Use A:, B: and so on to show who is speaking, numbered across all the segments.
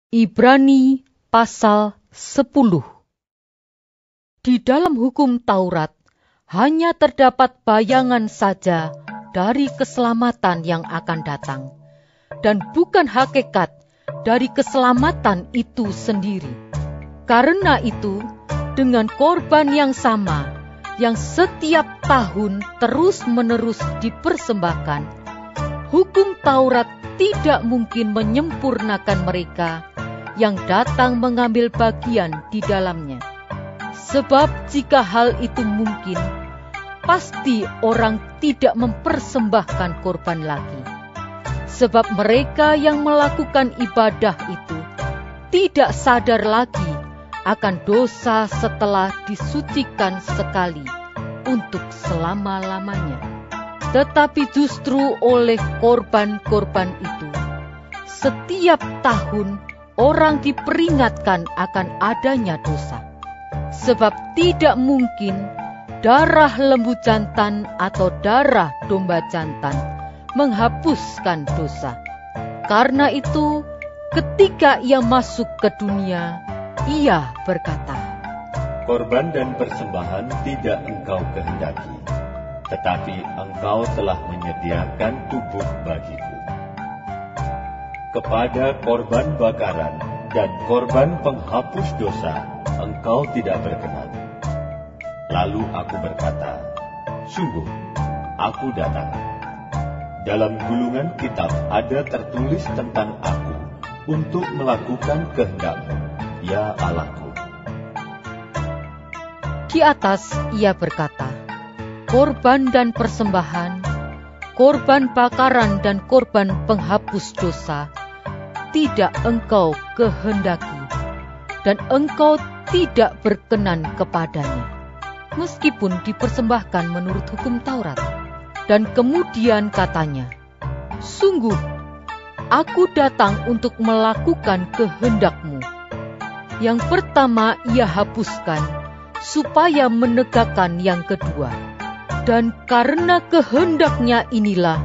A: Ibrani pasal 10. Di dalam hukum Taurat hanya terdapat bayangan saja dari keselamatan yang akan datang, dan bukan hakikat dari keselamatan itu sendiri. Karena itu, dengan korban yang sama, yang setiap tahun terus-menerus dipersembahkan, hukum Taurat tidak mungkin menyempurnakan mereka yang datang mengambil bagian di dalamnya. Sebab jika hal itu mungkin, pasti orang tidak mempersembahkan korban lagi. Sebab mereka yang melakukan ibadah itu tidak sadar lagi akan dosa setelah disucikan sekali untuk selama-lamanya. Tetapi justru oleh korban-korban itu, setiap tahun orang diperingatkan akan adanya dosa. Sebab tidak mungkin darah lembu jantan atau darah domba jantan menghapuskan dosa. Karena itu, ketika ia masuk ke dunia, ia berkata,
B: "Korban dan persembahan tidak engkau kehendaki, tetapi engkau telah menyediakan tubuh bagiku. Kepada korban bakaran dan korban penghapus dosa engkau tidak berkenan." Lalu aku berkata, "Sungguh, aku datang. Dalam gulungan kitab ada tertulis tentang aku untuk melakukan kehendak-Mu, ya Allahku."
A: Di atas ia berkata, korban dan persembahan, korban bakaran dan korban penghapus dosa tidak engkau kehendaki, dan engkau tidak berkenan kepadanya, meskipun dipersembahkan menurut hukum Taurat. Dan kemudian katanya, "Sungguh, aku datang untuk melakukan kehendak-Mu." Yang pertama ia hapuskan, supaya menegakkan yang kedua. Dan karena kehendak-Nya inilah,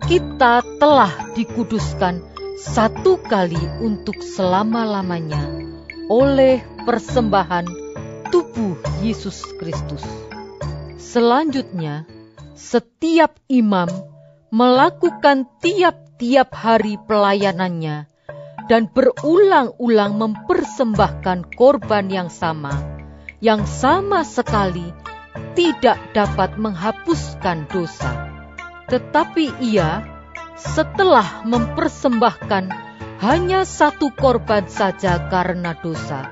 A: kita telah dikuduskan satu kali untuk selama-lamanya oleh persembahan tubuh Yesus Kristus. Selanjutnya, setiap imam melakukan tiap-tiap hari pelayanannya dan berulang-ulang mempersembahkan korban yang sama sekali tidak dapat menghapuskan dosa. Tetapi ia, setelah mempersembahkan hanya satu korban saja karena dosa,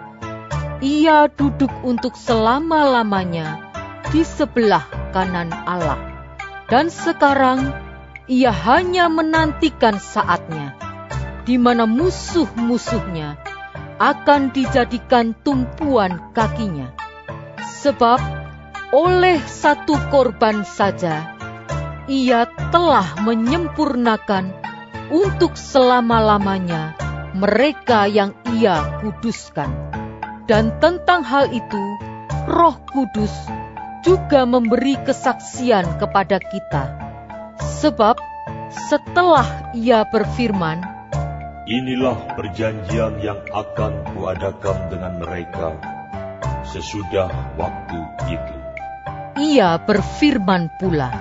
A: ia duduk untuk selama-lamanya di sebelah kanan Allah. Dan sekarang ia hanya menantikan saatnya, di mana musuh-musuhnya akan dijadikan tumpuan kakinya. Sebab oleh satu korban saja, ia telah menyempurnakan untuk selama-lamanya mereka yang ia kuduskan. Dan tentang hal itu, Roh Kudus juga memberi kesaksian kepada kita. Sebab setelah ia berfirman,
B: "Inilah perjanjian yang akan kuadakan dengan mereka sesudah waktu itu."
A: Ia berfirman pula,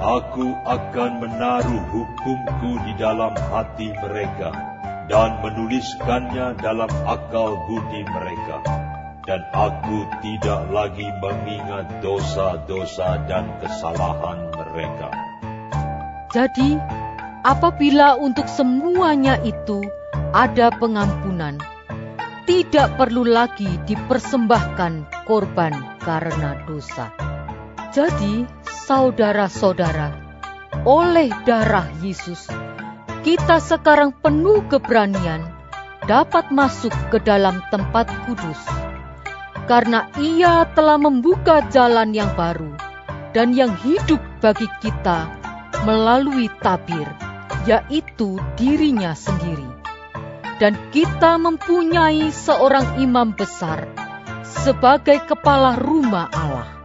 B: "Aku akan menaruh hukum-Ku di dalam hati mereka dan menuliskannya dalam akal budi mereka. Dan aku tidak lagi mengingat dosa-dosa dan kesalahan mereka."
A: Jadi, apabila untuk semuanya itu ada pengampunan, tidak perlu lagi dipersembahkan korban karena dosa. Jadi, saudara-saudara, oleh darah Yesus, kita sekarang penuh keberanian dapat masuk ke dalam tempat kudus. Karena Ia telah membuka jalan yang baru dan yang hidup bagi kita melalui tabir, yaitu dirinya sendiri. Dan kita mempunyai seorang imam besar sebagai kepala rumah Allah.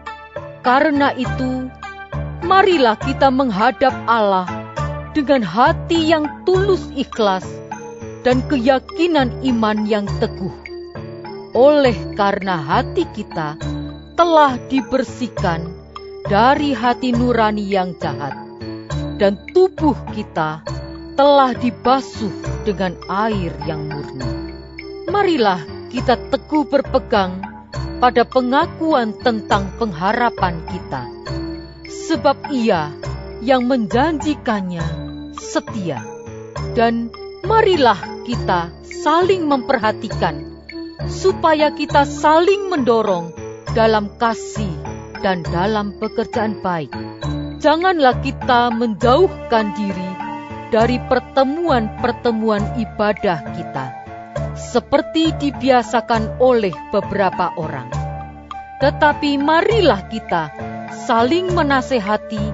A: Karena itu, marilah kita menghadap Allah dengan hati yang tulus ikhlas dan keyakinan iman yang teguh. Oleh karena hati kita telah dibersihkan dari hati nurani yang jahat, dan tubuh kita telah dibasuh dengan air yang murni. Marilah kita teguh berpegang pada pengakuan tentang pengharapan kita, sebab Ia yang menjanjikannya setia. Dan marilah kita saling memperhatikan, supaya kita saling mendorong dalam kasih dan dalam pekerjaan baik. Janganlah kita menjauhkan diri dari pertemuan-pertemuan ibadah kita, seperti dibiasakan oleh beberapa orang. Tetapi marilah kita saling menasehati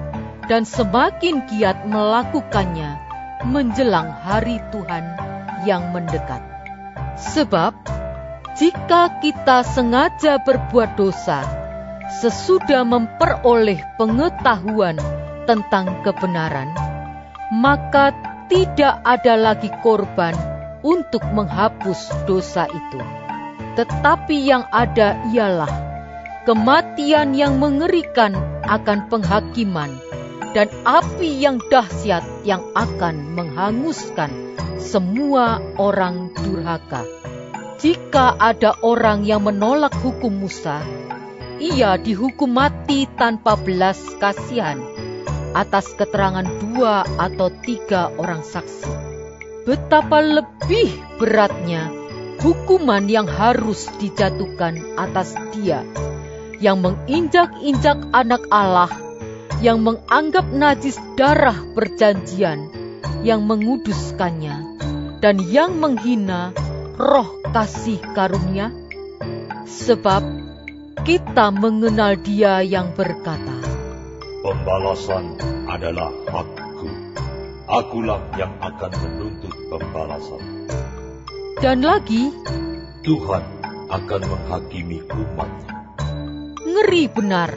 A: dan semakin giat melakukannya menjelang hari Tuhan yang mendekat. Sebab jika kita sengaja berbuat dosa sesudah memperoleh pengetahuan tentang kebenaran, maka tidak ada lagi korban untuk menghapus dosa itu. Tetapi yang ada ialah kematian yang mengerikan akan penghakiman, dan api yang dahsyat yang akan menghanguskan semua orang durhaka. Jika ada orang yang menolak hukum Musa, ia dihukum mati tanpa belas kasihan atas keterangan 2 atau 3 orang saksi. Betapa lebih beratnya hukuman yang harus dijatuhkan atas dia yang menginjak-injak anak Allah, yang menganggap najis darah perjanjian, yang menguduskannya, dan yang menghina roh kasih karunia. Sebab kita mengenal Dia yang berkata,
B: "Pembalasan adalah hakku. Akulah yang akan menuntut pembalasan."
A: Dan lagi,
B: Tuhan akan menghakimi umat-Nya.
A: ngeri benar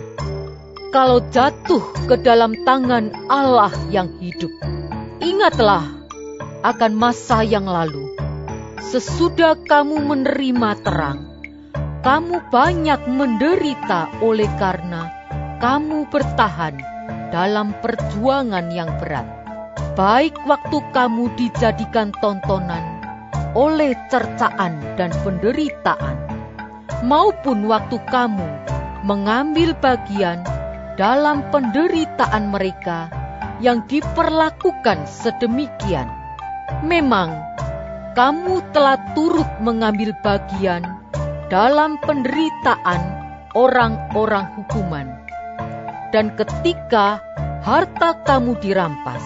A: kalau jatuh ke dalam tangan Allah yang hidup. Ingatlah akan masa yang lalu. Sesudah kamu menerima terang, kamu banyak menderita oleh karena kamu bertahan dalam perjuangan yang berat. Baik waktu kamu dijadikan tontonan oleh cercaan dan penderitaan, maupun waktu kamu mengambil bagian dalam penderitaan mereka yang diperlakukan sedemikian. Memang kamu telah turut mengambil bagian dalam penderitaan orang-orang hukuman. Dan ketika harta kamu dirampas,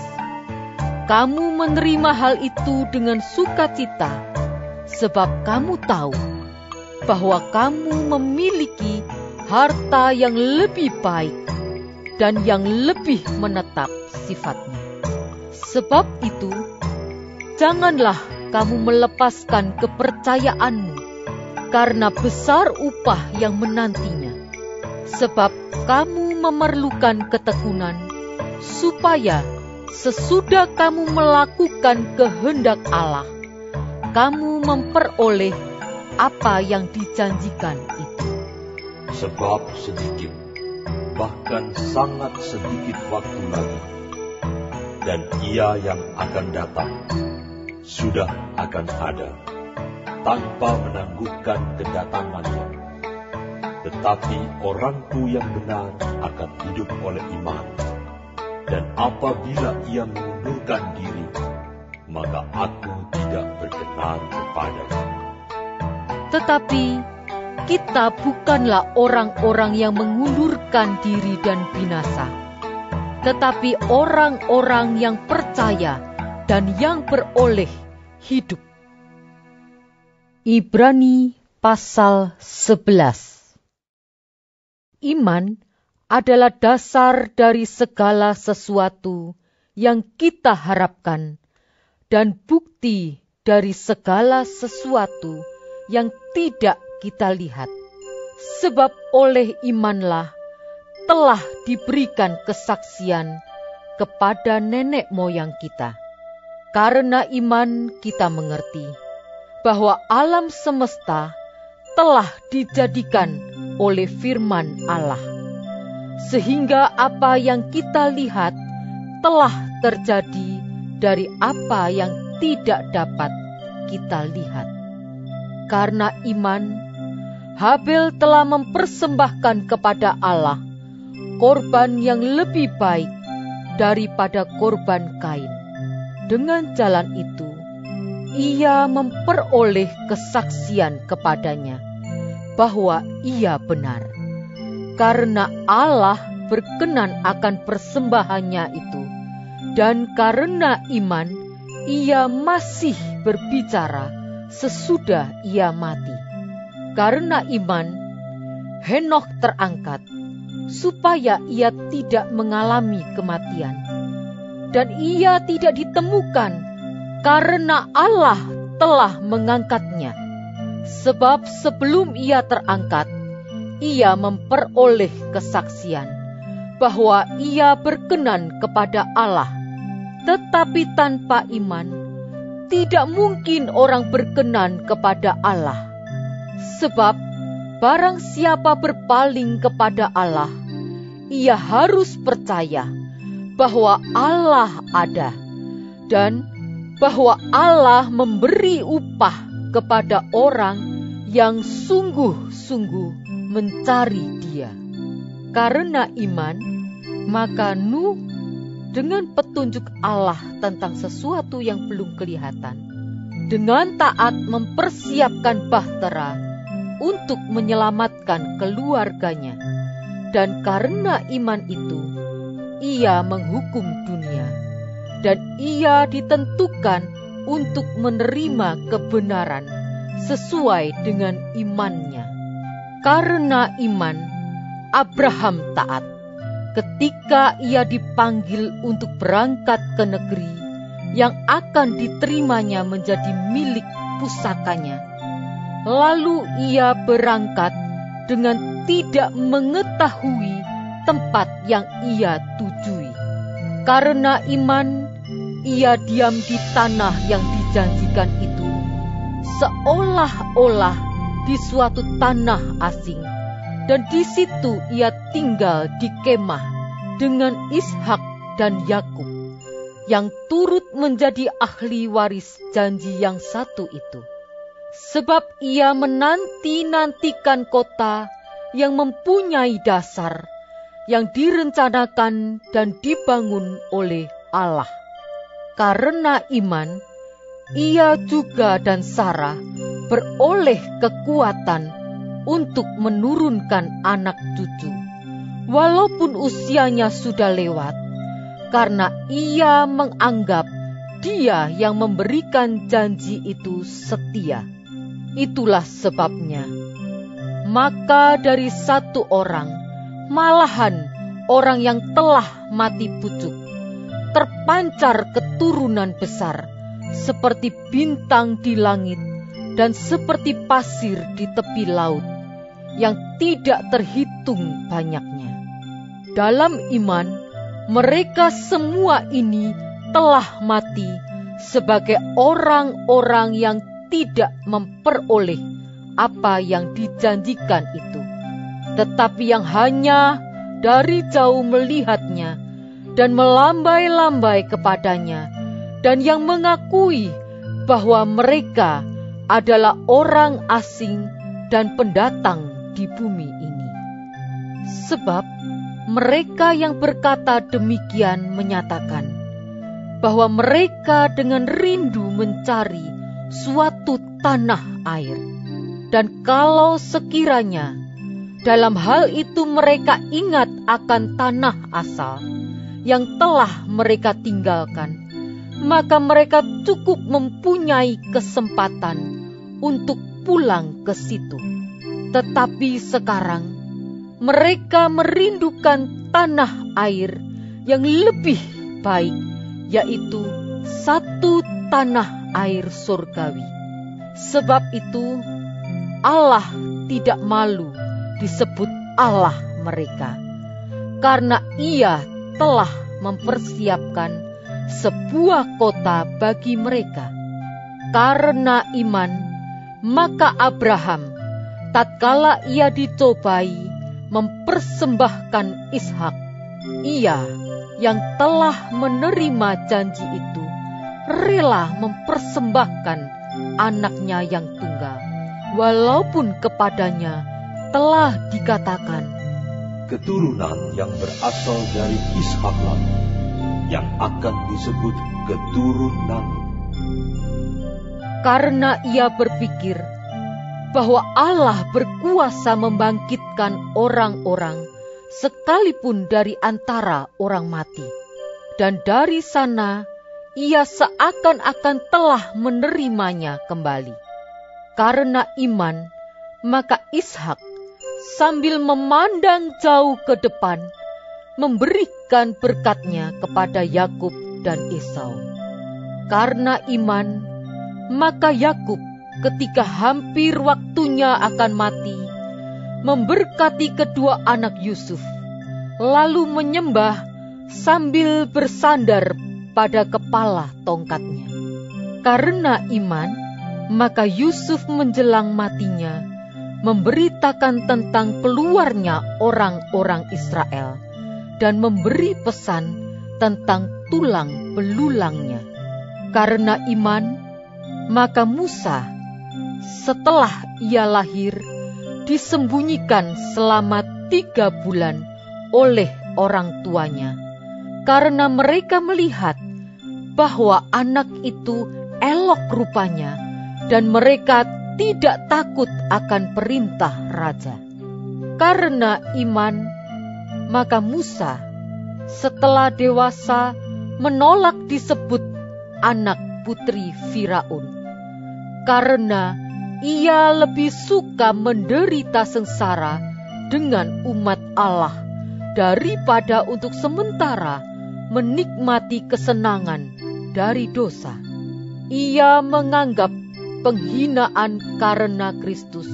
A: kamu menerima hal itu dengan sukacita, sebab kamu tahu bahwa kamu memiliki harta yang lebih baik dan yang lebih menetap sifatnya. Sebab itu, janganlah kamu melepaskan kepercayaanmu, karena besar upah yang menantinya. Sebab kamu memerlukan ketekunan, supaya sesudah kamu melakukan kehendak Allah, kamu memperoleh apa yang dijanjikan itu.
B: Sebab sedikit, bahkan sangat sedikit waktu lagi, dan Ia yang akan datang sudah akan ada, tanpa menangguhkan kedatangannya. Tetapi orangku yang benar akan hidup oleh iman, dan apabila ia mengundurkan diri, maka aku tidak berkenan kepadanya.
A: Tetapi kita bukanlah orang-orang yang mengundurkan diri dan binasa, tetapi orang-orang yang percaya dan yang beroleh hidup. Ibrani pasal 11. Iman adalah dasar dari segala sesuatu yang kita harapkan dan bukti dari segala sesuatu yang tidak kita lihat. Sebab oleh imanlah telah diberikan kesaksian kepada nenek moyang kita. Karena iman kita mengerti bahwa alam semesta telah dijadikan oleh firman Allah, sehingga apa yang kita lihat telah terjadi dari apa yang tidak dapat kita lihat. Karena iman, Habel telah mempersembahkan kepada Allah korban yang lebih baik daripada korban Kain. Dengan jalan itu, ia memperoleh kesaksian kepadanya bahwa ia benar, karena Allah berkenan akan persembahannya itu, dan karena iman ia masih berbicara sesudah ia mati. Karena iman, Henokh terangkat supaya ia tidak mengalami kematian, dan ia tidak ditemukan karena Allah telah mengangkatnya. Sebab sebelum ia terangkat, ia memperoleh kesaksian bahwa ia berkenan kepada Allah. Tetapi tanpa iman, tidak mungkin orang berkenan kepada Allah. Sebab barang siapa berpaling kepada Allah, ia harus percaya bahwa Allah ada, dan bahwa Allah memberi upah kepada orang yang sungguh-sungguh mencari Dia. Karena iman, maka Nuh dengan petunjuk Allah tentang sesuatu yang belum kelihatan, dengan taat mempersiapkan bahtera untuk menyelamatkan keluarganya. Dan karena iman itu, ia menghukum dunia, dan ia ditentukan untuk menerima kebenaran sesuai dengan imannya. Karena iman, Abraham taat ketika ia dipanggil untuk berangkat ke negeri yang akan diterimanya menjadi milik pusakanya. Lalu ia berangkat dengan tidak mengetahui tempat yang ia tujui. Karena iman, ia diam di tanah yang dijanjikan itu, seolah-olah di suatu tanah asing, dan di situ ia tinggal di kemah dengan Ishak dan Yakub, yang turut menjadi ahli waris janji yang satu itu. Sebab ia menanti-nantikan kota yang mempunyai dasar, yang direncanakan dan dibangun oleh Allah. Karena iman, ia juga dan Sarah beroleh kekuatan untuk menurunkan anak cucu, walaupun usianya sudah lewat, karena ia menganggap Dia yang memberikan janji itu setia. Itulah sebabnya, maka dari satu orang, malahan orang yang telah mati pucuk, terpancar keturunan besar, seperti bintang di langit dan seperti pasir di tepi laut, yang tidak terhitung banyaknya. Dalam iman, mereka semua ini telah mati sebagai orang-orang yang tidak memperoleh apa yang dijanjikan itu, tetapi yang hanya dari jauh melihatnya dan melambai-lambai kepadanya, dan yang mengakui bahwa mereka adalah orang asing dan pendatang di bumi ini. Sebab mereka yang berkata demikian menyatakan bahwa mereka dengan rindu mencari suatu tanah air, dan kalau sekiranya dalam hal itu mereka ingat akan tanah asal yang telah mereka tinggalkan, maka mereka cukup mempunyai kesempatan untuk pulang ke situ. Tetapi sekarang mereka merindukan tanah air yang lebih baik, yaitu satu tanah air surgawi. Sebab itu Allah tidak malu disebut Allah mereka, karena Ia telah mempersiapkan sebuah kota bagi mereka. Karena iman, maka Abraham, tatkala ia dicobai, mempersembahkan Ishak. Ia yang telah menerima janji itu, rela mempersembahkan anaknya yang tunggal, walaupun kepadanya telah dikatakan,
B: keturunan yang berasal dari Ishaklah yang akan disebut keturunan.
A: Karena ia berpikir bahwa Allah berkuasa membangkitkan orang-orang sekalipun dari antara orang mati. Dan dari sana ia seakan-akan telah menerimanya kembali. Karena iman, maka Ishak sambil memandang jauh ke depan, memberikan berkatnya kepada Yakub dan Esau. Karena iman, maka Yakub ketika hampir waktunya akan mati, memberkati kedua anak Yusuf, lalu menyembah sambil bersandar pada kepala tongkatnya. Karena iman, maka Yusuf menjelang matinya memberitakan tentang keluarnya orang-orang Israel dan memberi pesan tentang tulang belulangnya. Karena iman, maka Musa setelah ia lahir disembunyikan selama 3 bulan oleh orang tuanya, karena mereka melihat bahwa anak itu elok rupanya dan mereka tidak takut akan perintah raja. Karena iman, maka Musa setelah dewasa menolak disebut anak putri Firaun, karena ia lebih suka menderita sengsara dengan umat Allah daripada untuk sementara menikmati kesenangan dari dosa. Ia menganggap penghinaan karena Kristus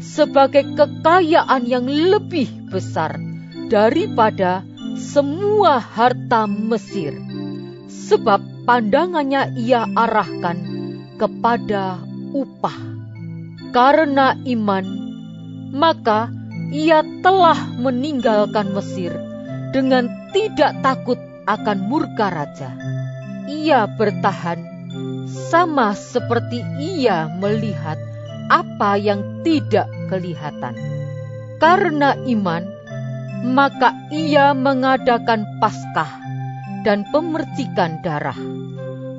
A: sebagai kekayaan yang lebih besar daripada semua harta Mesir, sebab pandangannya ia arahkan kepada upah. Karena iman, maka ia telah meninggalkan Mesir dengan tidak takut akan murka raja. Ia bertahan sama seperti ia melihat apa yang tidak kelihatan. Karena iman, maka ia mengadakan Paskah dan pemercikan darah,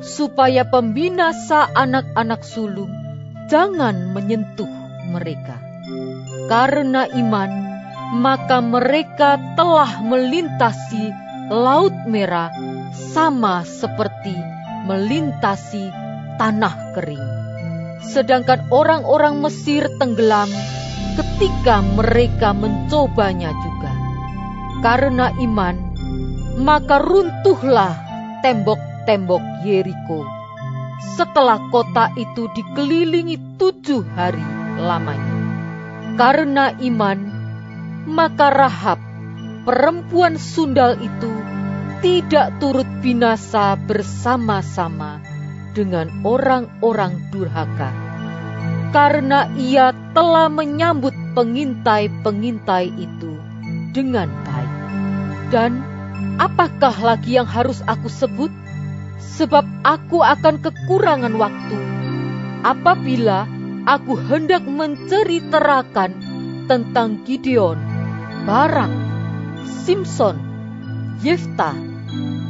A: supaya pembinasa anak-anak sulung jangan menyentuh mereka. Karena iman, maka mereka telah melintasi Laut Merah sama seperti melintasi tanah kering. Sedangkan orang-orang Mesir tenggelam ketika mereka mencobanya juga. Karena iman, maka runtuhlah tembok-tembok Yeriko setelah kota itu dikelilingi 7 hari lamanya. Karena iman, maka Rahab, perempuan sundal itu, tidak turut binasa bersama-sama dengan orang-orang durhaka, karena ia telah menyambut pengintai-pengintai itu dengan baik. Dan apakah lagi yang harus aku sebut? Sebab aku akan kekurangan waktu apabila aku hendak menceritakan tentang Gideon, Barak, Simson, Yefta,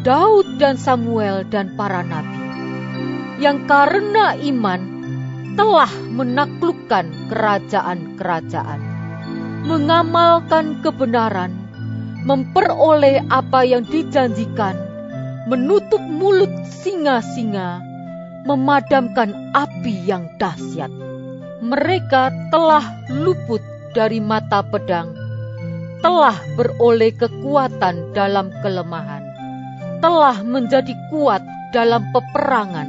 A: Daud dan Samuel dan para nabi, yang karena iman telah menaklukkan kerajaan-kerajaan, mengamalkan kebenaran, memperoleh apa yang dijanjikan, menutup mulut singa-singa, memadamkan api yang dahsyat. Mereka telah luput dari mata pedang, telah beroleh kekuatan dalam kelemahan, telah menjadi kuat dalam peperangan,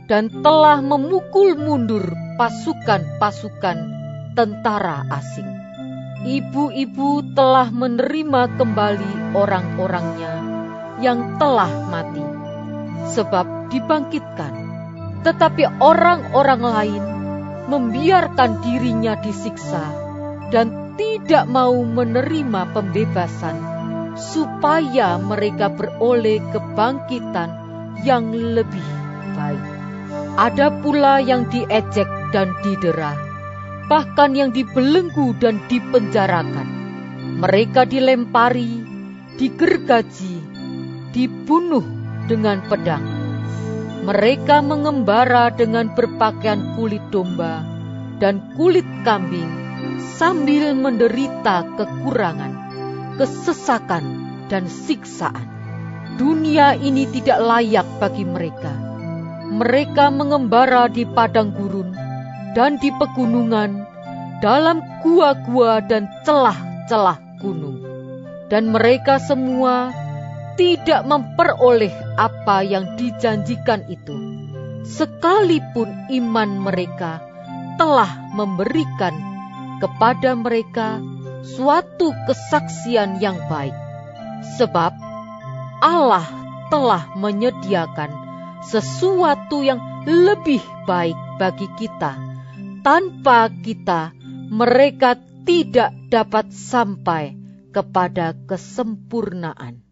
A: dan telah memukul mundur pasukan-pasukan tentara asing. Ibu-ibu telah menerima kembali orang-orangnya yang telah mati, sebab dibangkitkan. Tetapi orang-orang lain membiarkan dirinya disiksa dan tidak mau menerima pembebasan, supaya mereka beroleh kebangkitan yang lebih baik. Ada pula yang diejek dan didera, bahkan yang dibelenggu dan dipenjarakan. Mereka dilempari, digergaji, dibunuh dengan pedang. Mereka mengembara dengan berpakaian kulit domba dan kulit kambing, sambil menderita kekurangan, kesesakan, dan siksaan. Dunia ini tidak layak bagi mereka. Mereka mengembara di padang gurun dan di pegunungan, dalam gua-gua dan celah-celah gunung. Dan mereka semua tidak memperoleh apa yang dijanjikan itu, sekalipun iman mereka telah memberikan kepada mereka suatu kesaksian yang baik. Sebab Allah telah menyediakan sesuatu yang lebih baik bagi kita. Tanpa kita, mereka tidak dapat sampai kepada kesempurnaan.